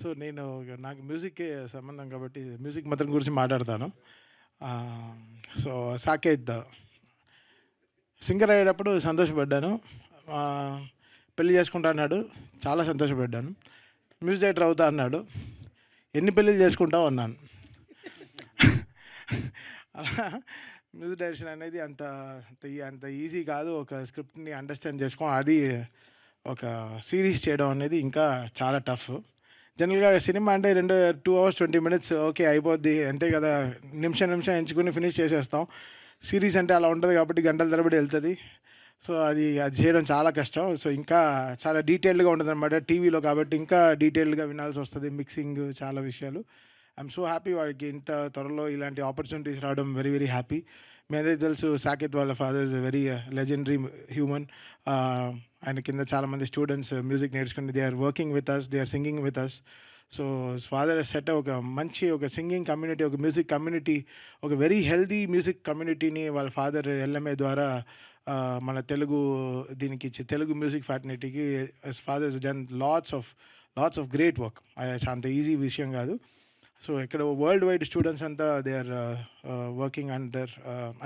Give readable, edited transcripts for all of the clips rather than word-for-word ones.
So నేను నాకు మ్యూజిక్కే సంబంధం కాబట్టి మ్యూజిక్ మాత్రం గురించి మాట్లాడతాను. సో సాకేత్ సింగర్ అయ్యేటప్పుడు సంతోషపడ్డాను. పెళ్లి చేసుకుంటా అన్నాడు, చాలా సంతోషపడ్డాను. మ్యూజిక్ డైరెక్టర్ అవుతా అన్నాడు, ఎన్ని పెళ్ళిళ్ళు చేసుకుంటావు అన్నాను. అలా మ్యూజిక్ డైరెక్షన్ అనేది అంత అంత ఈజీ కాదు. ఒక స్క్రిప్ట్ని అండర్స్టాండ్ చేసుకోవడం, అది ఒక సిరీస్ చేయడం అనేది ఇంకా చాలా టఫ్. జనరల్గా సినిమా అంటే 2 hours 20 minutes ఓకే అయిపోద్ది, అంతే కదా, నిమిషం ఎంచుకుని ఫినిష్ చేసేస్తాం. సిరీస్ అంటే అలా ఉంటుంది కాబట్టి గంటల తరబడి వెళ్తుంది. సో అది చేయడం చాలా కష్టం. సో ఇంకా చాలా డీటెయిల్డ్గా ఉంటుంది అనమాట. టీవీలో కాబట్టి ఇంకా డీటెయిల్డ్గా వినాల్సి వస్తుంది, మిక్సింగ్, చాలా విషయాలు. ఐఎమ్ సో హ్యాపీ వాడికి ఇంత త్వరలో ఇలాంటి ఆపర్చునిటీస్ రావడం. Very very happy. మీ అందరికీ తెలుసు సాకేత్ వాళ్ళ father is very legendary human. ఆయన కింద చాలామంది స్టూడెంట్స్ మ్యూజిక్ నేర్చుకుని they are working with us, they are singing with us. So father set ఒక మంచి ఒక సింగింగ్ కమ్యూనిటీ, ఒక మ్యూజిక్ కమ్యూనిటీ, ఒక వెరీ హెల్దీ మ్యూజిక్ కమ్యూనిటీని వాళ్ళ ఫాదర్ ఎల్ఎంఏ ద్వారా మన తెలుగు దీనికి ఇచ్చి తెలుగు మ్యూజిక్ ఫ్యాటర్నిటీకి father's done lots of great work. అంత ఈజీ విషయం కాదు. సో ఇక్కడ వరల్డ్ వైడ్ స్టూడెంట్స్ అంతా దే ఆర్ వర్కింగ్ అండర్,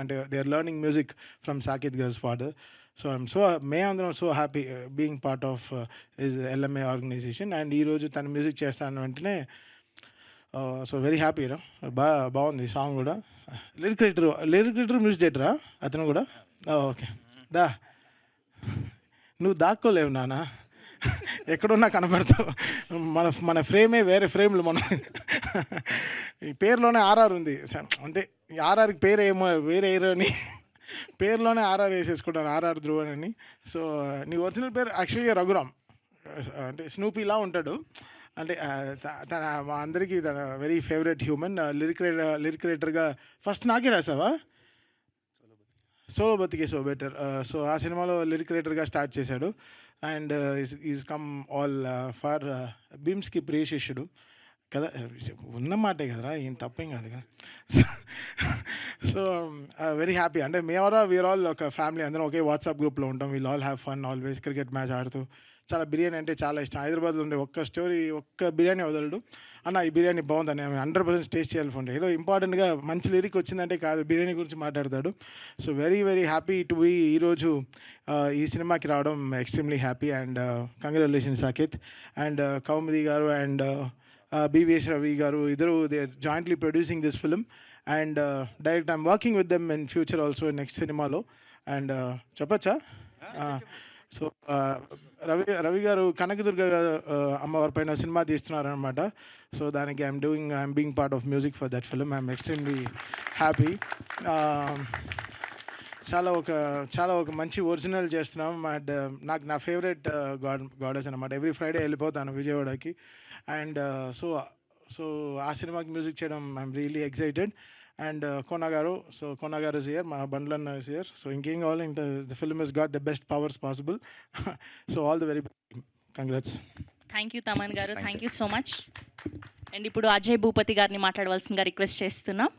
అంటే they are learning music from Saketh girls father. So I'm అందరం so happy being part of his LMA organization. And ఈరోజు తను music చేస్తాను వెంటనే సో వెరీ హ్యాపీ రా. బాగుంది సాంగ్ కూడా. లిరిక్ రైటర్ మ్యూజిక్ డైరెక్టరా అతను కూడా? ఓకే, దా నువ్వు దాక్కోలేవు నాన్న, ఎక్కడున్నా కనపడతావు. మన ఫ్రేమే వేరే ఫ్రేమ్లు. మనం ఈ పేరులోనే ఆర్ఆర్ ఉంది, అంటే ఆర్ఆర్కి పేరు ఏమో వేరే అని పేరులోనే ఆర్ఆర్ వేసేసుకుంటాను, ఆర్ఆర్ ధ్రువన్ అని. సో నీ ఒరిజినల్ పేరు యాక్చువల్గా రఘురామ్, అంటే స్నూపీలా ఉంటాడు. అంటే తన మా అందరికీ తన వెరీ ఫేవరెట్ హ్యూమన్. లిరిక్ రైటర్గా ఫస్ట్ నాకే రాసావా? సోలో బతికే సో బెటర్. సో ఆ సినిమాలో లిరిక్ రైటర్గా స్టార్ట్ చేశాడు. And is come all for భీమ్స్కి ప్రియశిష్యుడు కదా, ఉన్న మాటే కదరా, ఏం తప్పేం కాదు కదా. So very happy. అంటే వీఆర్ ఆల్ ఒక ఫ్యామిలీ, అందరం ఒకే వాట్సాప్ గ్రూప్లో ఉంటాం. We'll all have fun always. Cricket match ఆడుతూ చాలా బిర్యానీ అంటే చాలా ఇష్టం. హైదరాబాద్లో ఉండే ఒక్క బిర్యానీ వదలడు. అన్న ఈ బిర్యానీ బాగుందని 100% టేస్ట్ చేయాలి ఫోన్. ఏదో ఇంపార్టెంట్గా మంచి లిరిక్ వచ్చిందంటే కాదు, బిర్యానీ గురించి మాట్లాడతాడు. So very very happy to be ఈరోజు ఈ సినిమాకి రావడం. Extremely happy and congratulations Saket. And Kaumudi garu and BVS Ravi garu ఇద్దరు they are jointly producing this film. And direct I'm working with them in future also next సినిమాలో. అండ్ చెప్పచ్చా? So Ravi garu Kanakadurga అమ్మవారి పైన cinema తీస్తున్నారనమాట. సో దానికి I'm being part of music for that film. I'm extremely happy. చాలా ఒక మంచి original చేస్తున్నాం. అండ్ నాకు నా ఫేవరెట్ గాడెస్ అనమాట. ఎవ్రీ ఫ్రైడే వెళ్ళిపోతాను విజయవాడకి. అండ్ సో ఆ సినిమాకి మ్యూజిక్ చేయడం ఐఎమ్ రియలీ ఎక్సైటెడ్. అండ్ కోన గారు ఇస్ హియర్, మా బండ్లన్న ఇస్ హియర్. సో ఇంకేం కావాలి, ఇంత the film is got the best powers possible. So all the very congrats. Thank you Thaman garu, thank you so much. And ఇప్పుడు అజయ్ భూపతి గారిని మాట్లాడవలసిందిగా రిక్వెస్ట్ చేస్తున్నాం.